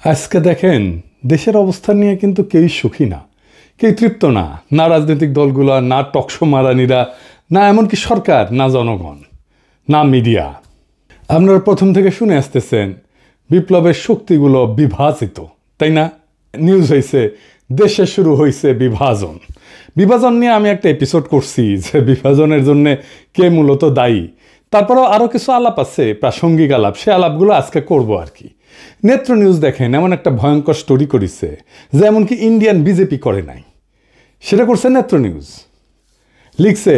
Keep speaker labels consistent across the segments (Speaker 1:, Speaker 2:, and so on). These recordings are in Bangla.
Speaker 1: আজকে দেখেন দেশের অবস্থা নিয়ে কিন্তু কেউই সুখী না, কেউ তৃপ্ত না, না রাজনৈতিক দলগুলো, না টকশো মারানিরা, না এমনকি সরকার, না জনগণ, না মিডিয়া। আপনারা প্রথম থেকে শুনে আসতেছেন বিপ্লবের শক্তিগুলো বিভাজিত, তাই না? নিউজ হয়েছে দেশে শুরু হয়েছে বিভাজন। বিভাজন নিয়ে আমি একটা এপিসোড করছি যে বিভাজনের জন্য কে মূলত দায়ী। তারপরেও আরও কিছু আলাপ আছে, প্রাসঙ্গিক আলাপ, সে আলাপগুলো আজকে করবো আর কি। নেত্র নিউজ দেখেন এমন একটা ভয়ঙ্কর স্টোরি করেছে যে এমনকি ইন্ডিয়ান বিজেপি করে নাই, সেটা করছে নেত্র নিউজ। লিখছে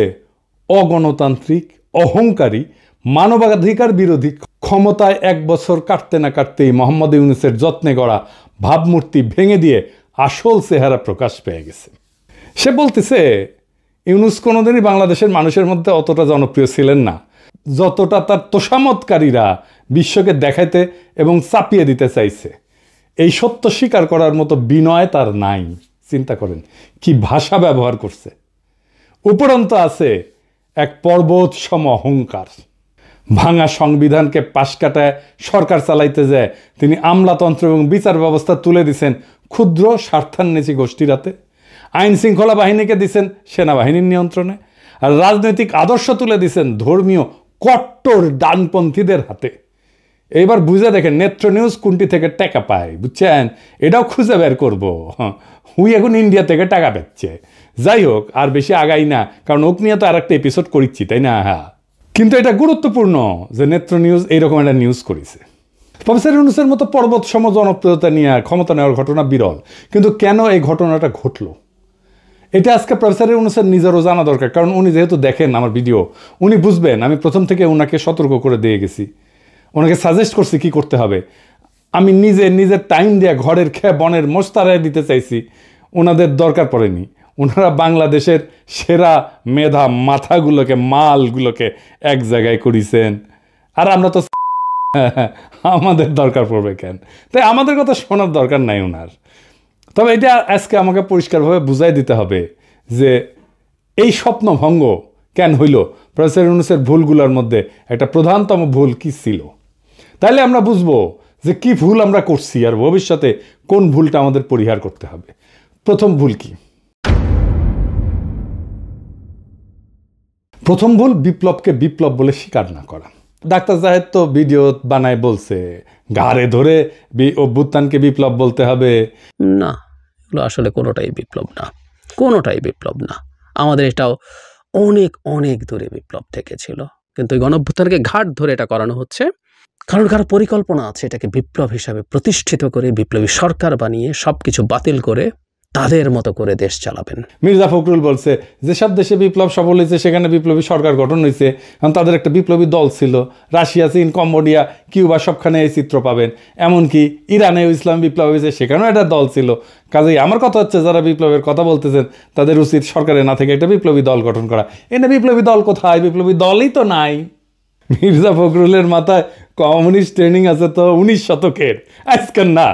Speaker 1: অগণতান্ত্রিক, অহংকারী, মানবাধিকার বিরোধী, ক্ষমতায় 1 বছর কাটতে না কাটতেই মোহাম্মদ ইউনূসের যত্নে গড়া ভাবমূর্তি ভেঙে দিয়ে আসল চেহারা প্রকাশ পেয়ে গেছে। সে বলতেছে ইউনূস কোনোদিনই বাংলাদেশের মানুষের মধ্যে অতটা জনপ্রিয় ছিলেন না যতটা তার তোষামতকারীরা বিশ্বকে দেখাইতে এবং চাপিয়ে দিতে চাইছে। এই সত্য স্বীকার করার মতো বিনয় তার নাই। চিন্তা করেন কি ভাষা ব্যবহার করছে। উপরন্ত আছে এক পর্বত সম অহংকার। ভাঙা সংবিধানকে পাশ কাটায় সরকার চালাইতে যায় তিনি আমলাতন্ত্র এবং বিচার ব্যবস্থা তুলে দিছেন ক্ষুদ্র স্বার্থান্বেষী গোষ্ঠীর হাতে। আইন শৃঙ্খলা বাহিনীকে দিছেন সেনাবাহিনীর নিয়ন্ত্রণে, আর রাজনৈতিক আদর্শ তুলে দিছেন ধর্মীয় কট্টর ডানপন্থীদের হাতে। এইবার বুঝে দেখেন নেত্র নিউজ কোনটি থেকে টাকা পায়, বুঝছেন? এটাও খুঁজে বের করবো। হুই এখন ইন্ডিয়া থেকে টাকা পাচ্ছে। যাই হোক, আর বেশি আগাই না, কারণ ওক নিয়ে তো আর একটা এপিসোড করিচ্ছি, তাই না? হ্যাঁ, কিন্তু এটা গুরুত্বপূর্ণ যে নেত্র নিউজ এইরকম একটা নিউজ করেছে। প্রফেসর ইউনূসের মতো পর্বত সম জনপ্রিয়তা নিয়ে ক্ষমতা নেওয়ার ঘটনা বিরল, কিন্তু কেন এই ঘটনাটা ঘটলো এটা আজকে প্রফেসর ইউনূসের নিজেরও জানা দরকার। কারণ উনি যেহেতু দেখেন আমার ভিডিও, উনি বুঝবেন আমি প্রথম থেকে ওনাকে সতর্ক করে দিয়ে গেছি, ওনাকে সাজেস্ট করছি কি করতে হবে। আমি নিজের টাইম দিয়ে ঘরের খেয়ে বনের মোস্তারায় দিতে চাইছি, ওনাদের দরকার পড়েনি। ওনারা বাংলাদেশের সেরা মেধা মাথাগুলোকে, মালগুলোকে এক জায়গায় করেছেন। আর আমরা তো আমাদের দরকার পড়বে কেন? তাই আমাদের কথা শোনার দরকার নাই ওনার। তবে এটা আজকে আমাকে পরিষ্কারভাবে বুঝাই দিতে হবে যে এই স্বপ্নভঙ্গ কেন হইল, প্রফেসর ইউনূসের ভুলগুলোর মধ্যে একটা প্রধানতম ভুল কি ছিল। তাইলে আমরা বুঝবো যে কি ভুল আমরা করছি আর ভবিষ্যতে কোন ভুলটা আমাদের পরিহার করতে হবে। প্রথম ভুল কি? প্রথম ভুল বিপ্লবকে বিপ্লব বলে স্বীকার না করা। ডাক্তার জাহেদ তো ভিডিও বানায় বলছে ঘাড়ে ধরে অভ্যুত্থানকে বিপ্লব বলতে হবে।
Speaker 2: না, এগুলো আসলে কোনোটাই বিপ্লব না, কোনোটাই বিপ্লব না। আমাদের এটাও অনেক অনেক দূরে বিপ্লব থেকে ছিল, কিন্তু এই গণঅভ্যুত্থানকে ঘাট ধরে এটা করানো হচ্ছে কারণ কারো পরিকল্পনা আছে এটাকে বিপ্লব হিসাবে প্রতিষ্ঠিত করে বিপ্লবী সরকার বানিয়ে সবকিছু বাতিল করে তাদের মতো করে দেশ চালাবেন।
Speaker 1: মির্জা ফখরুল বলছে যেসব দেশে বিপ্লব সফল হয়েছে সেখানে বিপ্লবী সরকার গঠন হয়েছে, কারণ তাদের একটা বিপ্লবী দল ছিল। রাশিয়া, চীন, কম্বোডিয়া, কিউবা সবখানে এই চিত্র পাবেন। এমনকি ইরানেও ইসলাম বিপ্লব হয়েছে, সেখানেও একটা দল ছিল। কাজেই আমার কথা হচ্ছে যারা বিপ্লবের কথা বলতেছেন তাদের উচিত সরকারের না থেকে একটা বিপ্লবী দল গঠন করা। এনে বিপ্লবী দল কোথায়? বিপ্লবী দলই তো নাই। মির্জা ফখরুলের মাথায় কমিউনিস্ট ট্রেনিং আছে তো 19 শতকের, আজকের না।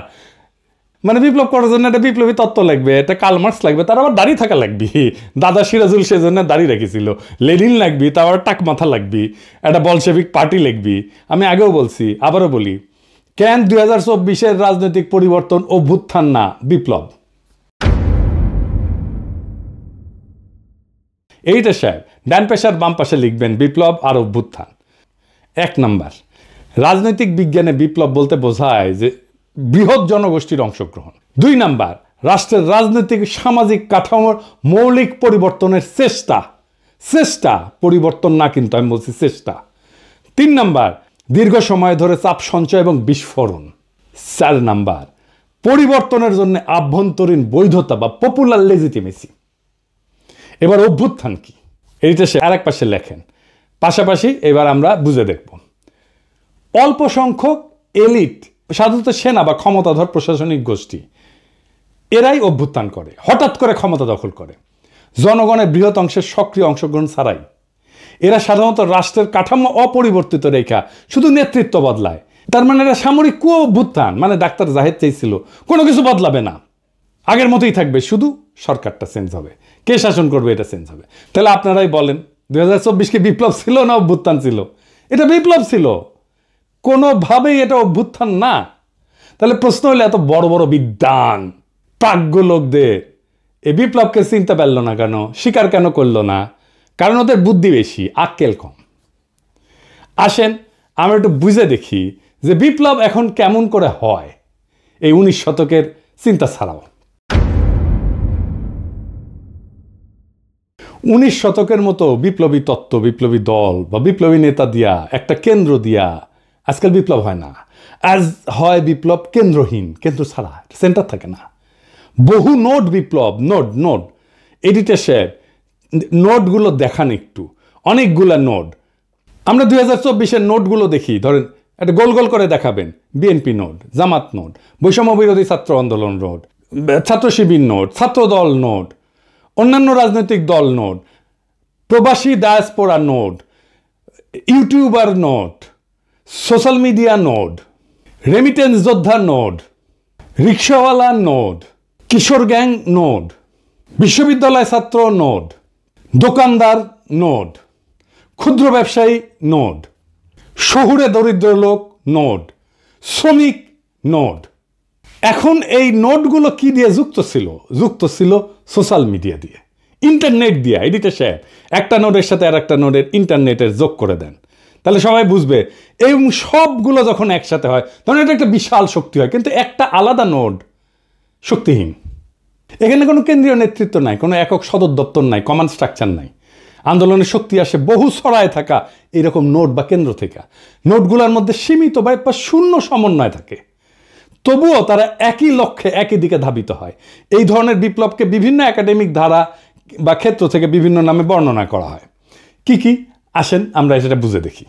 Speaker 1: মানে বিপ্লব করার জন্য একটা বিপ্লবী তত্ত্ব লাগবে, একটা কালমার্কস লাগবে, তার আবার দাড়ি থাকা লাগবে। দাদা সিরাজুল সেজন্য দাড়ি রেখেছিল। লেনিন লাগবি, তার আবার টাক মাথা লাগবি, একটা বলশেভিক পার্টি লাগবি। আমি আগেও বলছি, আবারও বলি, কেন 2024-এর রাজনৈতিক পরিবর্তন অভ্যুত্থান না বিপ্লব? এইটা সাহেব ডান পেশার বাম পাশে লিখবেন বিপ্লব আর অভ্যুত্থান। 1 নাম্বার, রাজনৈতিক বিজ্ঞানে বিপ্লব বলতে বোঝায় যে বৃহৎ জনগোষ্ঠীর অংশগ্রহণ। 2 নাম্বার, রাষ্ট্রের রাজনৈতিক সামাজিক কাঠামোর মৌলিক পরিবর্তনের চেষ্টা, পরিবর্তন না, কিন্তু আমি বলছি চেষ্টা। 3 নাম্বার, দীর্ঘ সময় ধরে চাপ সঞ্চয় এবং বিস্ফোরণ। 4 নাম্বার, পরিবর্তনের জন্য আভ্যন্তরীণ বৈধতা বা পপুলার লেজিটিমেসি। এবার অভ্যুত্থান কি, এইটা সে আরেক পাশে লেখেন। পাশাপাশি এবার আমরা বুঝে দেখব। অল্প সংখ্যক এলিট, সাধারণত সেনা বা ক্ষমতাধর প্রশাসনিক গোষ্ঠী, এরাই অভ্যুত্থান করে, হঠাৎ করে ক্ষমতা দখল করে জনগণের বৃহৎ অংশের সক্রিয় অংশগ্রহণ ছাড়াই। এরা সাধারণত রাষ্ট্রের কাঠামো অপরিবর্তিত রেখা শুধু নেতৃত্ব বদলায়। তার মানে এরা সামরিক অভ্যুত্থান। মানে ডাক্তার জাহেদ চাইছিল কোনো কিছু বদলাবে না, আগের মতোই থাকবে, শুধু সরকারটা চেঞ্জ হবে, কে শাসন করবে এটা চেঞ্জ হবে। তাহলে আপনারাই বলেন 2024 কি বিপ্লব ছিল না অভ্যুত্থান ছিল? এটা বিপ্লব ছিল, কোনোভাবেই এটা অভ্যুত্থান না। তাহলে প্রশ্ন হলো এত বড় বড় বিদ্বান প্রাজ্ঞ লোকদের এই বিপ্লবকে চিনতে পারলো না কেন, স্বীকার কেন করলো না? কারণ ওদের বুদ্ধি বেশি, আক্কেল কম। আসেন আমরা একটু বুঝে দেখি যে বিপ্লব এখন কেমন করে হয় এই 19 শতকের চিন্তা ছাড়াও। 19 শতকের মতো বিপ্লবী তত্ত্ব, বিপ্লবী দল বা বিপ্লবী নেতা দিয়া, একটা কেন্দ্র দিয়া আজকাল বিপ্লব হয় না। আজ হয় বিপ্লব কেন্দ্রহীন, কেন্দ্র ছাড়া, সেন্টার থাকে না। বহু নোট বিপ্লব, নোট এডিটর সাহেব নোটগুলো দেখান একটু, অনেকগুলা নোট। আমরা 2024-এর নোটগুলো দেখি, ধরেন একটা গোল গোল করে দেখাবেন, বিএনপি নোট, জামাত নোট, বৈষম্য বিরোধী ছাত্র আন্দোলন নোট, ছাত্র শিবির নোট, ছাত্র দল নোট, অন্যান্য রাজনৈতিক দল নোট, প্রবাসী diaspora note, YouTuber note, social media note, remittance যোদ্ধা নোট, রিক্সাওয়ালা নোট, কিশোর গ্যাং নোট, বিশ্ববিদ্যালয় ছাত্র নোট, দোকানদার নোট, ক্ষুদ্র ব্যবসায়ী নোট, শহুরে দরিদ্র লোক নোট, শ্রমিক নোট। এখন এই নোটগুলো কি দিয়ে যুক্ত ছিল সোশ্যাল মিডিয়া দিয়ে, ইন্টারনেট দিয়ে। এডিটর সাহেব একটা নোটের সাথে আর একটা নোটের ইন্টারনেটের যোগ করে দেন, তাহলে সবাই বুঝবে। এই সবগুলো যখন একসাথে হয় তখন এটা একটা বিশাল শক্তি হয়। কিন্তু একটা আলাদা নোট শক্তিহীন। এখানে কোনো কেন্দ্রীয় নেতৃত্ব নাই, কোনো একক সদর দপ্তর নাই, কমান্ড স্ট্রাকচার নাই। আন্দোলনের শক্তি আসে বহু ছড়ায় থাকা এরকম নোট বা কেন্দ্র থেকে। নোটগুলোর মধ্যে সীমিত বা শূন্য সমন্বয় থাকে, তবুও তারা একই লক্ষ্যে একই দিকে ধাবিত হয়। এই ধরনের বিপ্লবকে বিভিন্ন একাডেমিক ধারা বা ক্ষেত্র থেকে বিভিন্ন নামে বর্ণনা করা হয়। কি কি আসেন আমরা সেটা বুঝে দেখি।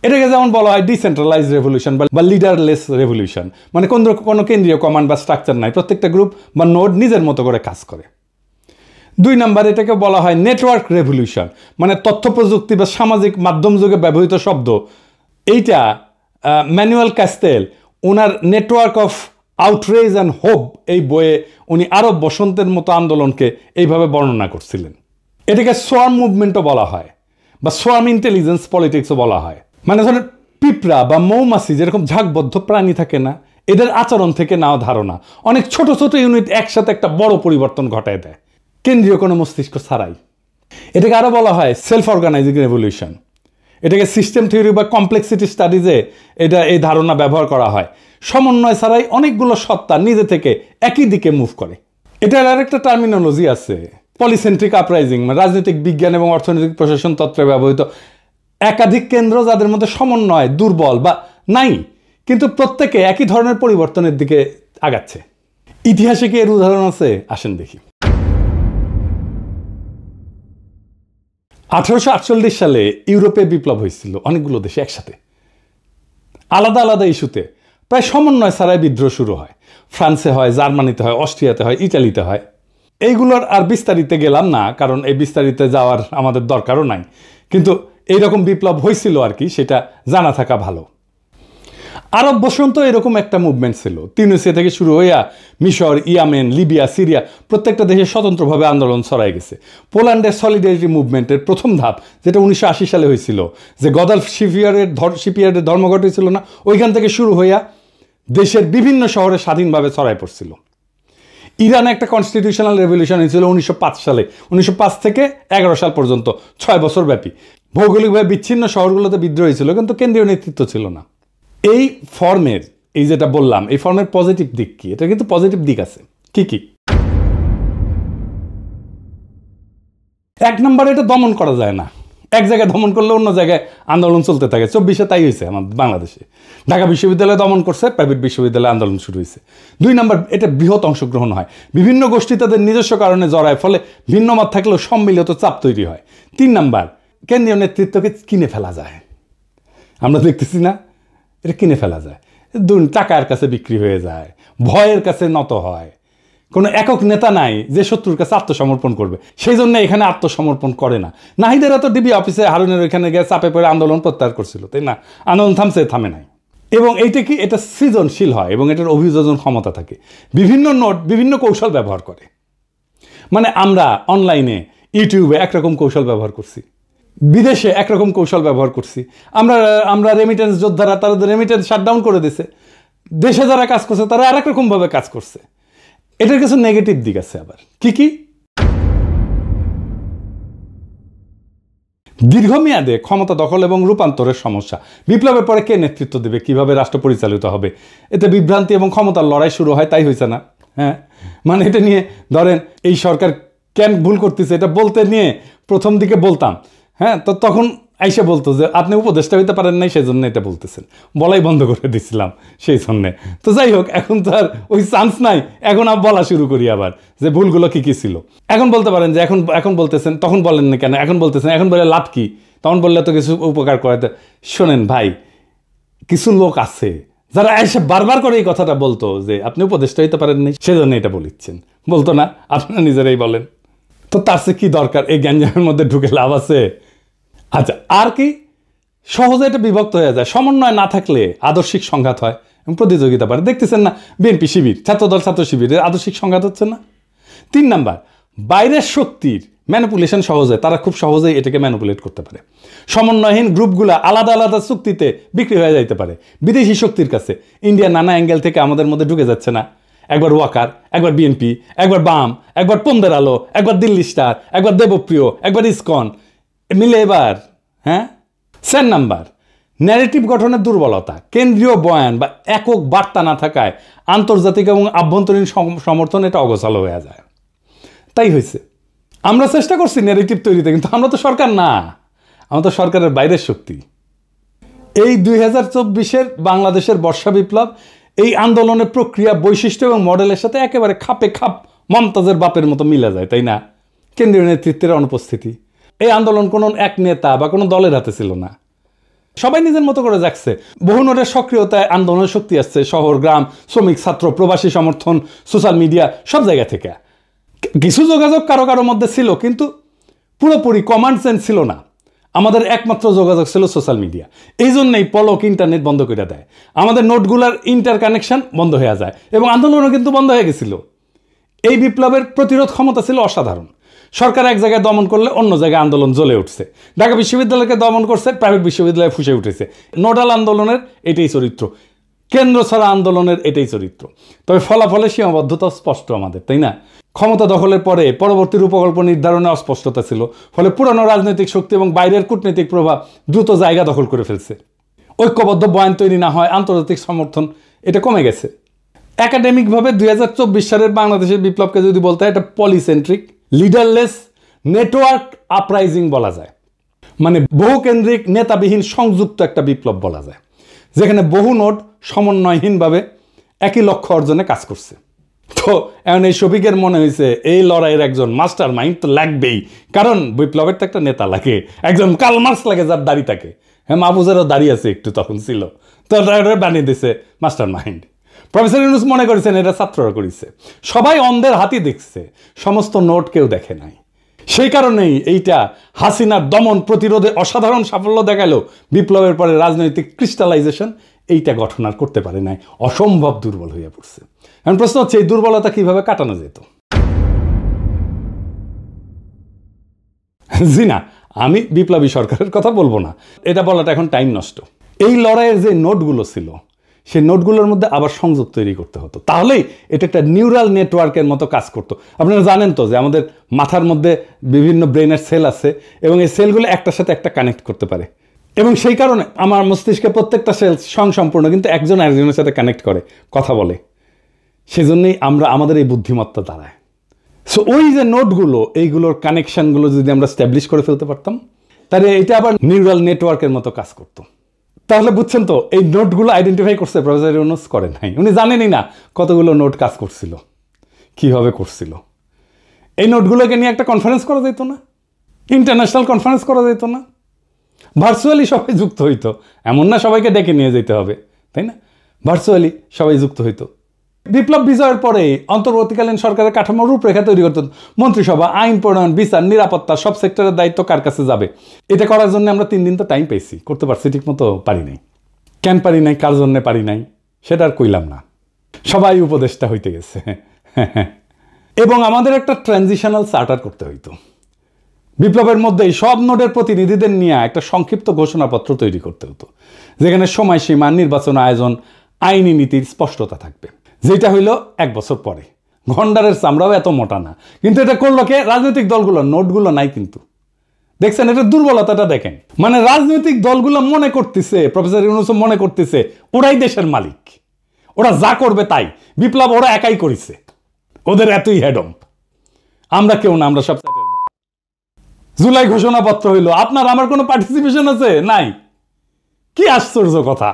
Speaker 1: এটাকে যেমন বলা হয় ডিসেন্ট্রালাইজ রেভলিউশন বা লিডারলেস রেভলিউশন, মানে কোনো কেন্দ্রীয় কমান্ড বা স্ট্রাকচার নাই, প্রত্যেকটা গ্রুপ বা নোড নিজের মতো করে কাজ করে। 2 নম্বর এটাকে বলা হয় নেটওয়ার্ক রেভলিউশন, মানে তথ্য প্রযুক্তি বা সামাজিক মাধ্যম যুগে ব্যবহৃত শব্দ। এইটা Manuel castle owner network of outrage and hope এই বইয়ে উনি আরব বসন্তের মতো আন্দোলনকে এইভাবে বর্ণনা করছিলেন। এটাকে সোয়ার্ম মুভমেন্টও বলা হয় বা সোয়ার্ম ইন্টেলিজেন্স পলিটিক্সও বলা হয়। মানে ধরেন পিঁপড়া বা মৌমাছি যেরকম ঝাঁকবদ্ধ প্রাণী থাকে না, এদের আচরণ থেকে নেওয়া ধারণা অনেক ছোট ছোট ইউনিট একসাথে একটা বড় পরিবর্তন ঘটায় দেয়, কেন্দ্রীয় কোনো মস্তিষ্ক ছাড়াই। এটাকে আরও বলা হয় সেলফ অর্গানাইজিং রেভলিউশন। এটাকে সিস্টেম থিওরি বা কমপ্লেক্সিটি স্টাডিজে এই ধারণা ব্যবহার করা হয়। সমন্বয় ছাড়াই অনেকগুলো সত্তা নিজে থেকে একই দিকে মুভ করে। এটার আরেকটা টার্মিনোলজি আছে, পলিসেন্ট্রিক আপরাইজিং, মানে রাজনৈতিক বিজ্ঞান এবং অর্থনৈতিক প্রশাসন তত্ত্বে ব্যবহৃত একাধিক কেন্দ্র যাদের মধ্যে সমন্বয় দুর্বল বা নাই, কিন্তু প্রত্যেকে একই ধরনের পরিবর্তনের দিকে আগাচ্ছে। ইতিহাসে কি এর উদাহরণ আছে? আসেন দেখি। 1848 সালে ইউরোপে বিপ্লব হয়েছিল অনেকগুলো দেশে একসাথে, আলাদা আলাদা ইস্যুতে। প্রায় সমন্বয় ছাড়াই বিদ্রোহ শুরু হয়। ফ্রান্সে হয়, জার্মানিতে হয়, অস্ট্রিয়াতে হয়, ইটালিতে হয়। এইগুলোর আর বিস্তারিতে গেলাম না, কারণ এই বিস্তারিতে যাওয়ার আমাদের দরকারও নাই। কিন্তু এইরকম বিপ্লব হয়েছিল আর কি, সেটা জানা থাকা ভালো। আরব বসন্ত এরকম একটা মুভমেন্ট ছিল। তিউনিসিয়া থেকে শুরু হইয়া মিশর, ইয়েমেন, লিবিয়া, সিরিয়া প্রত্যেকটা দেশে স্বতন্ত্রভাবে আন্দোলন ছড়াই গেছে। পোল্যান্ডের সলিডারিটি মুভমেন্টের প্রথম ধাপ, যেটা 1980 সালে হয়েছিল, যে গদালফ শিপইয়ার্ডের ধর্মঘট হয়েছিল না, ওইখান থেকে শুরু হইয়া দেশের বিভিন্ন শহরে স্বাধীনভাবে ছড়াই পড়ছিল। ইরানে একটা কনস্টিটিউশনাল রেভলিউশন হয়েছিল 1905 সালে। 1905 থেকে 11 সাল পর্যন্ত 6 বছর ব্যাপী। ভৌগোলিকভাবে বিচ্ছিন্ন শহরগুলোতে বিদ্রোহ হয়েছিল, কিন্তু কেন্দ্রীয় নেতৃত্ব ছিল না। এই ফর্মের, এই যেটা বললাম, এই ফর্মের পজিটিভ দিক কি? এটা কিন্তু পজিটিভ দিক আছে। কি কি? 1 নম্বরে এটা দমন করা যায় না। এক জায়গায় দমন করলে অন্য জায়গায় আন্দোলন চলতে থাকে। 24-এ তাই হয়েছে আমাদের বাংলাদেশে। ঢাকা বিশ্ববিদ্যালয় দমন করছে, প্রাইভেট বিশ্ববিদ্যালয়ে আন্দোলন শুরু হয়েছে। 2 নম্বর, এটা বৃহৎ অংশগ্রহণ হয়। বিভিন্ন গোষ্ঠী তাদের নিজস্ব কারণে জড়ায়, ফলে ভিন্ন মত থাকলেও সম্মিলিত চাপ তৈরি হয়। 3 নম্বর, কেন্দ্রীয় নেতৃত্বকে কিনে ফেলা যায়। আমরা দেখতেছি না, এটা কিনে ফেলা যায়। টাকার কাছে বিক্রি হয়ে যায়, ভয়ের কাছে নত হয়। কোনো একক নেতা নাই যে শত্রুর কাছে আত্মসমর্পণ করবে, সেই জন্য এখানে আত্মসমর্পণ করে না। নাহিদেরা তো ডিবি অফিসে হারুনের ওইখানে গিয়ে চাপে পড়ে আন্দোলন প্রত্যাহার করছিল, তাই না? আন্দোলন থামে নাই। এবং এইটা কি, এটা সৃজনশীল হয় এবং এটার অভিযোজন ক্ষমতা থাকে। বিভিন্ন নোট বিভিন্ন কৌশল ব্যবহার করে। মানে আমরা অনলাইনে, ইউটিউবে একরকম কৌশল ব্যবহার করছি, বিদেশে একরকম কৌশল ব্যবহার করছি, আমরা রেমিটেন্স যোদ্ধারা তাদের রেমিটেন্স শাটডাউন করে দিছে, দেশে যারা কাজ করছে তারা আর একরকমভাবে কাজ করছে। এটার কিছু নেগেটিভ দিক আছে আবার। কি দীর্ঘমেয়াদে ক্ষমতা দখল এবং রূপান্তরের সমস্যা। বিপ্লবের পরে কে নেতৃত্ব দেবে, কিভাবে রাষ্ট্র পরিচালিত হবে, এতে বিভ্রান্তি এবং ক্ষমতার লড়াই শুরু হয়। তাই হয়েছে না? হ্যাঁ, মানে এটা নিয়ে ধরেন এই সরকার কেন ভুল করতেছে এটা বলতে নিয়ে প্রথম দিকে বলতাম, হ্যাঁ, তো তখন আইসা বলতো যে আপনি উপদেষ্টা হইতে পারেন নাই, সেই জন্য এটা বলতেছেন, বলাই বন্ধ করে দিছিলাম সেই জন্যে। তো যাই হোক, এখন তো আর ওই চান্স নাই, এখন আর বলা শুরু করি আবার যে ভুলগুলো কি ছিল। এখন বলতে পারেন যে এখন বলতেছেন, তখন বলেন না কেন, এখন বলতেছেন, এখন বলে লাভ কি, তখন বললে তো কিছু উপকার করাতে। শোনেন ভাই, কিছু লোক আছে যারা এসে বারবার করে এই কথাটা বলতো যে আপনি উপদেষ্টা হইতে পারেন নাই, সেজন্য এটা বলিচ্ছেন, বলতো না? আপনারা নিজেরাই বলেন। তো তার চেয়ে কি দরকার এই গ্যাঞ্জামের মধ্যে ঢুকে লাভ আছে? আচ্ছা, আর কি সহজে এটা বিভক্ত হয়ে যায়, সমন্বয় না থাকলে আদর্শিক সংঘাত হয় এবং প্রতিযোগিতা বাড়ে। দেখতেছেন না, বিএনপি শিবির, ছাত্রদল ছাত্র শিবিরের আদর্শিক সংঘাত হচ্ছে না? 3 নাম্বার, বাইরের শক্তির ম্যানিপুলেশন সহজে, তারা খুব সহজেই এটাকে ম্যানিপুলেট করতে পারে। সমন্বয়হীন গ্রুপগুলা আলাদা আলাদা চুক্তিতে বিক্রি হয়ে যাইতে পারে বিদেশি শক্তির কাছে। ইন্ডিয়া নানা অ্যাঙ্গেল থেকে আমাদের মধ্যে ঢুকে যাচ্ছে না, একবার ওয়াকার, একবার বিএনপি, একবার বাম, একবার পন্দের আলো, একবার দিল্লি স্টার, একবার দেবপ্রিয়, একবার ইসকন মিলে এবার। হ্যাঁ। 4 নাম্বার, ন্যারেটিভ গঠনের দুর্বলতা, কেন্দ্রীয় বয়ান বা একক বার্তা না থাকায় আন্তর্জাতিক এবং আভ্যন্তরীণ সমর্থন এটা অগোছালো হয়ে যায়। তাই হয়েছে, আমরা চেষ্টা করছি ন্যারেটিভ তৈরিতে, কিন্তু আমরা তো সরকার না, আমরা তো সরকারের বাইরের শক্তি। এই 2024-এর বাংলাদেশের বর্ষা বিপ্লব এই আন্দোলনের প্রক্রিয়া, বৈশিষ্ট্য এবং মডেলের সাথে একেবারে খাপে খাপ মমতাজের বাপের মতো মিলে যায়, তাই না? কেন্দ্রীয় নেতৃত্বের অনুপস্থিতি, এই আন্দোলন কোনো এক নেতা বা কোনো দলের হাতে ছিল না, সবাই নিজের মতো করে যাচ্ছে। বহু নোটের সক্রিয়তায় আন্দোলনের শক্তি আসছে শহর, গ্রাম, শ্রমিক, ছাত্র, প্রবাসী সমর্থন, সোশ্যাল মিডিয়া, সব জায়গা থেকে। কিছু যোগাযোগ কারো কারোর মধ্যে ছিল, কিন্তু পুরোপুরি কমান্ড সেন্স ছিল না। আমাদের একমাত্র যোগাযোগ ছিল সোশ্যাল মিডিয়া। এই জন্যই পলক ইন্টারনেট বন্ধ করে দেয়, আমাদের নোটগুলার ইন্টার কানেকশন বন্ধ হয়ে যায় এবং আন্দোলনও কিন্তু বন্ধ হয়ে গেছিল। এই বিপ্লবের প্রতিরোধ ক্ষমতা ছিল অসাধারণ। সরকার এক জায়গায় দমন করলে অন্য জায়গায় আন্দোলন জ্বলে উঠছে। ঢাকা বিশ্ববিদ্যালয়কে দমন করছে, প্রাইভেট বিশ্ববিদ্যালয়ে ফুসে উঠেছে। নোডাল আন্দোলনের এটাই চরিত্র, কেন্দ্র ছাড়া আন্দোলনের এটাই চরিত্র। তবে ফলাফলের সীমাবদ্ধতা স্পষ্ট আমাদের, তাই না? ক্ষমতা দখলের পরে পরবর্তী রূপকল্প নির্ধারণে অস্পষ্টতা ছিল, ফলে পুরানো রাজনৈতিক শক্তি এবং বাইরের কূটনৈতিক প্রভাব দ্রুত জায়গা দখল করে ফেলছে। ঐক্যবদ্ধ বয়ান তৈরি না হয়, আন্তর্জাতিক সমর্থন এটা কমে গেছে। একাডেমিকভাবে 2024 সালের বাংলাদেশের বিপ্লবকে যদি বলতে হয়, এটা পলিসেন্ট্রিক, লিডারলেস, নেটওয়ার্ক আপরাইজিং বলা যায়। মানে বহুকেন্দ্রিক, নেতাবিহীন, সংযুক্ত একটা বিপ্লব বলা যায়, যেখানে বহু নোট সমন্বয়হীনভাবে একই লক্ষ্য অর্জনে কাজ করছে। তো এখন এই শফিকের মনে হয়েছে এই লড়াইয়ের একজন মাস্টার মাইন্ড তো লাগবেই, কারণ বিপ্লবের তো একটা নেতা লাগে, একজন কার্ল মার্কস লাগে যার দাড়ি থাকে। হ্যাঁ, মাহফুজেরও দাড়ি আছে একটু, তখন ছিল, তো বানিয়ে দিছে মাস্টার মাইন্ড। প্রফেসর ইউনূস মনে করেছেন এটা ছাত্ররা করেছে, সবাই অন্ধের হাতি দেখছে, সমস্ত নোট কেউ দেখে নাই। সেই কারণেই এইটা হাসিনার দমন প্রতিরোধে অসাধারণ সাফল্য দেখালো, বিপ্লবের পরে রাজনৈতিক ক্রিস্টালাইজেশন এইটা গঠন আর করতে পারে নাই, অসম্ভব দুর্বল হয়ে পড়ছে। এখন প্রশ্ন হচ্ছে এই দুর্বলতা কিভাবে কাটানো যেত? জি না, আমি বিপ্লবী সরকারের কথা বলবো না, এটা বলাটা এখন টাইম নষ্ট। এই লড়াইয়ের যে নোটগুলো ছিল, সেই নোটগুলোর মধ্যে আবার সংযোগ তৈরি করতে হতো, তাহলেই এটা একটা নিউরাল নেটওয়ার্কের মতো কাজ করতো। আপনারা জানেন তো যে আমাদের মাথার মধ্যে বিভিন্ন ব্রেনের সেল আছে এবং এই সেলগুলো একটার সাথে একটা কানেক্ট করতে পারে, এবং সেই কারণে আমার মস্তিষ্কে প্রত্যেকটা সেল সম্পূর্ণ, কিন্তু একজন আরেকজনের সাথে কানেক্ট করে, কথা বলে। সেজন্যই আমরা আমাদের এই বুদ্ধিমত্তা দাঁড়ায়। সো ওই যে নোটগুলো, এইগুলোর কানেকশনগুলো যদি আমরা স্ট্যাবলিশ করে ফেলতে পারতাম, তাহলে এটা আবার নিউরাল নেটওয়ার্কের মতো কাজ করতো। তাহলে বুঝছেন তো, এই নোটগুলো আইডেন্টিফাই করছে প্রফেসর ইউনূস, করেন নাই। উনি জানেনই না কতগুলো নোট কাজ করছিল, কিভাবে করছিল। এই নোটগুলোকে নিয়ে একটা কনফারেন্স করা যেত না? ইন্টারন্যাশনাল কনফারেন্স করা যেত না? ভার্চুয়ালি সবাই যুক্ত হইতো, এমন না সবাইকে ডেকে নিয়ে যেতে হবে, তাই না? ভার্চুয়ালি সবাই যুক্ত হইতো। বিপ্লব বিজয়ের পরে অন্তর্বর্তীকালীন সরকারের কাঠামোর রূপরেখা তৈরি করতে মন্ত্রিসভা, আইন প্রণয়ন, বিচার, নিরাপত্তা, সব সেক্টরের দায়িত্ব কার কাছে যাবে, এটা করার জন্য আমরা 3 দিন তো টাইম পেয়েছি, করতে পারছি ঠিক মতো? পারি নাই। কেন পারি নাই, কার জন্য পারি নাই, সেটা আর কইলাম না, সবাই উপদেষ্টা হইতে গেছে। এবং আমাদের একটা ট্রানজিশনাল চার্টার করতে হইতো, বিপ্লবের মধ্যেই সব নোডের প্রতিনিধিদের নিয়ে একটা সংক্ষিপ্ত ঘোষণাপত্র তৈরি করতে হতো, যেখানে সময়সীমা, নির্বাচন আয়োজন, আইনি নীতির স্পষ্টতা থাকবে। যেটা হইল 1 বছর পরে। গন্ডারের চামড়াও এত মোটা না, কিন্তু এটা করলো কে? রাজনৈতিক দলগুলো। নোটগুলো নাই কিন্তু। দেখছেন এটা দুর্বলতাটা দেখেন। মানে রাজনৈতিক দলগুলো মনে করতেছে, প্রফেসর ইউনূস মনে করতেছে ওরাই দেশের মালিক, ওরা যা করবে তাই। বিপ্লব ওরা একাই করেছে, ওদের এতই হেডম। আমরা কেউ না, আমরা সব জুলাই ঘোষণাপত্র হইল, আপনার আমার কোনো পার্টিসিপেশন আছে? নাই। কি আশ্চর্য কথা।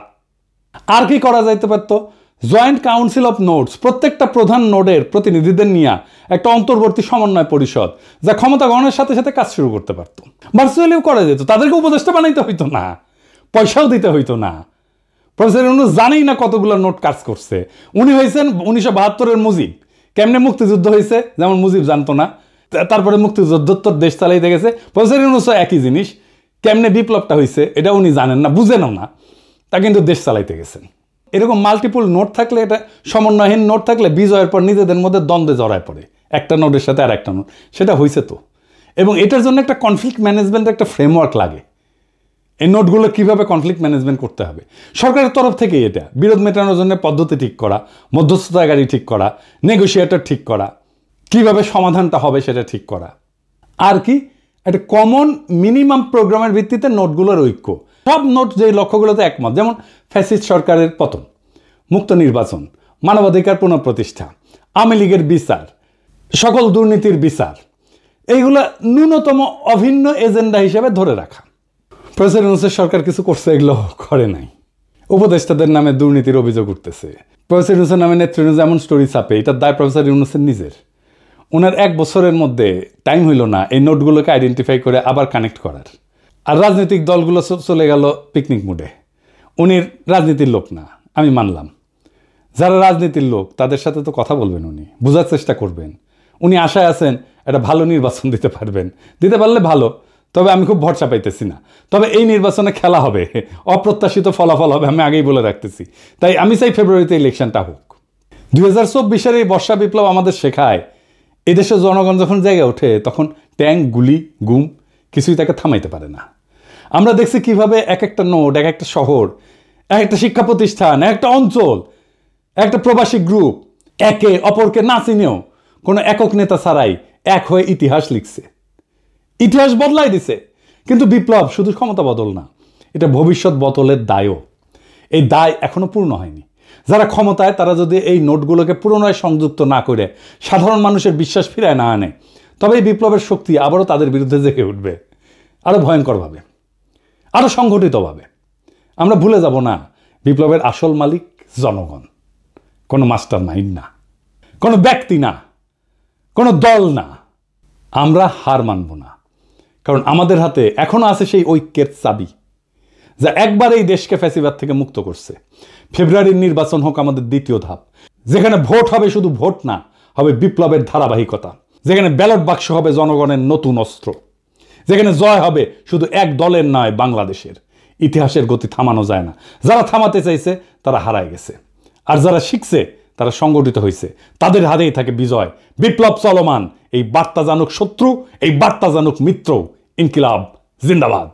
Speaker 1: আর কি করা যাইতে পারতো? জয়েন্ট কাউন্সিল অফ নোডস, প্রত্যেকটা প্রধান নোডের প্রতিনিধিদের নিয়ে একটা অন্তর্বর্তী সমন্বয় পরিষদ, যা ক্ষমতা গ্রহণের সাথে সাথে কাজ শুরু করতে পারতো। ভার্চুয়ালিও করা যেত, তাদেরকে উপদেষ্টা বানাইতে হইতো না, পয়সাও দিতে হইতো না। প্রফেসর ইউনূস জানেই না কতগুলো নোট কাজ করছে। উনি হয়েছেন 1972-এর মুজিব। কেমনে মুক্তিযুদ্ধ হয়েছে যেমন মুজিব জানতো না, তারপরে মুক্তিযুদ্ধোত্তর দেশ চালাইতে গেছে। প্রফেসর ইউনূসও একই জিনিস, কেমনে বিপ্লবটা হয়েছে এটা উনি জানেন না, বুঝেনও না, তা কিন্তু দেশ চালাইতে গেছেন। এরকম মাল্টিপল নোট থাকলে, এটা সমন্বয়হীন নোট থাকলে বিজয়ের পর নিজেদের মধ্যে দ্বন্দ্বে জড়ায় পড়ে, একটা নোটের সাথে আর একটা নোট। সেটা হয়েছে তো। এবং এটার জন্য একটা কনফ্লিক্ট ম্যানেজমেন্টের একটা ফ্রেমওয়ার্ক লাগে। এই নোটগুলো কীভাবে কনফ্লিক্ট ম্যানেজমেন্ট করতে হবে, সরকারের তরফ থেকেই এটা। বিরোধ মেটানোর জন্য পদ্ধতি ঠিক করা, মধ্যস্থতাকারী ঠিক করা, নেগোসিয়েটর ঠিক করা, কিভাবে সমাধানটা হবে সেটা ঠিক করা। আর কি একটা কমন মিনিমাম প্রোগ্রামের ভিত্তিতে নোটগুলোর ঐক্য। সব নোট যে লক্ষ্যগুলোতে একমত, যেমন ফ্যাসিস্ট সরকারের পতন, মুক্ত নির্বাচন, মানবাধিকার পুনঃপ্রতিষ্ঠা, আওয়ামী লীগের বিচার, সকল দুর্নীতির বিচার, এইগুলো ন্যূনতম অভিন্ন এজেন্ডা হিসেবে ধরে রাখা। প্রফেসর ইউনূসের সরকার কিছু করছে? এগুলো করে নাই। উপদেষ্টাদের নামে দুর্নীতির অভিযোগ উঠতেছে। প্রফেসর ইউনূসের নামে নেতৃত্ব যেমন স্টোরি ছাপে, এটার দায় প্রফেসর ইউনূসের নিজের। ওনার 1 বছরের মধ্যে টাইম হইল না এই নোটগুলোকে আইডেন্টিফাই করে আবার কানেক্ট করার। আর রাজনৈতিক দলগুলো চলে গেল পিকনিক মুডে। উনি রাজনীতির লোক না, আমি মানলাম। যারা রাজনীতির লোক তাদের সাথে তো কথা বলবেন, উনি বোঝার চেষ্টা করবেন। উনি আশায় আছেন একটা ভালো নির্বাচন দিতে পারবেন, দিতে পারলে ভালো। তবে আমি খুব ভরসা পাইতেছি না। তবে এই নির্বাচনে খেলা হবে, অপ্রত্যাশিত ফলাফল হবে, আমি আগেই বলে রাখতেছি। তাই আমি চাই ফেব্রুয়ারিতে ইলেকশনটা হোক। 2024-এর এই বর্ষা বিপ্লব আমাদের শেখায়, এদেশের জনগণ যখন জেগে ওঠে তখন ট্যাঙ্ক, গুলি, গুম কিছুই তাকে থামাইতে পারে না। আমরা দেখছি কিভাবে এক একটা নোট, এক একটা শহর, এক একটা শিক্ষা প্রতিষ্ঠান, এক একটা অঞ্চল, একটা প্রবাসী গ্রুপ একে অপরকে না চিনেও কোনো একক নেতা ছাড়াই এক হয়ে ইতিহাস লিখছে, ইতিহাস বদলাই দিছে। কিন্তু বিপ্লব শুধু ক্ষমতা বদল না, এটা ভবিষ্যৎ বদলের দায়ও। এই দায় এখনো পূর্ণ হয়নি। যারা ক্ষমতায় তারা যদি এই নোটগুলোকে পুনরায় সংযুক্ত না করে সাধারণ মানুষের বিশ্বাস ফিরায় না আনে, তবে এই বিপ্লবের শক্তি আবারও তাদের বিরুদ্ধে জেগে উঠবে, আরও ভয়ঙ্করভাবে, আরও সংগঠিতভাবে। আমরা ভুলে যাব না, বিপ্লবের আসল মালিক জনগণ, কোনো মাস্টার মাইন্ড না, কোনো ব্যক্তি না, কোনো দল না। আমরা হার মানব না, কারণ আমাদের হাতে এখনো আছে সেই ঐক্যের চাবি, যা একবার এই দেশকে ফ্যাসিবাদ থেকে মুক্ত করছে। ফেব্রুয়ারির নির্বাচন হোক আমাদের দ্বিতীয় ধাপ, যেখানে ভোট হবে শুধু ভোট না, হবে বিপ্লবের ধারাবাহিকতা, যেখানে ব্যালট বাক্স হবে জনগণের নতুন অস্ত্র, যেখানে জয় হবে শুধু এক দলের নয়, বাংলাদেশের। ইতিহাসের গতি থামানো যায় না। যারা থামাতে চাইছে তারা হারায় গেছে, আর যারা শিখছে তারা সংগঠিত হয়েছে, তাদের হাতেই থাকে বিজয়। বিপ্লব চলমান, এই বার্তা জানুক শত্রু, এই বার্তা জানুক মিত্র। ইনকিলাব জিন্দাবাদ।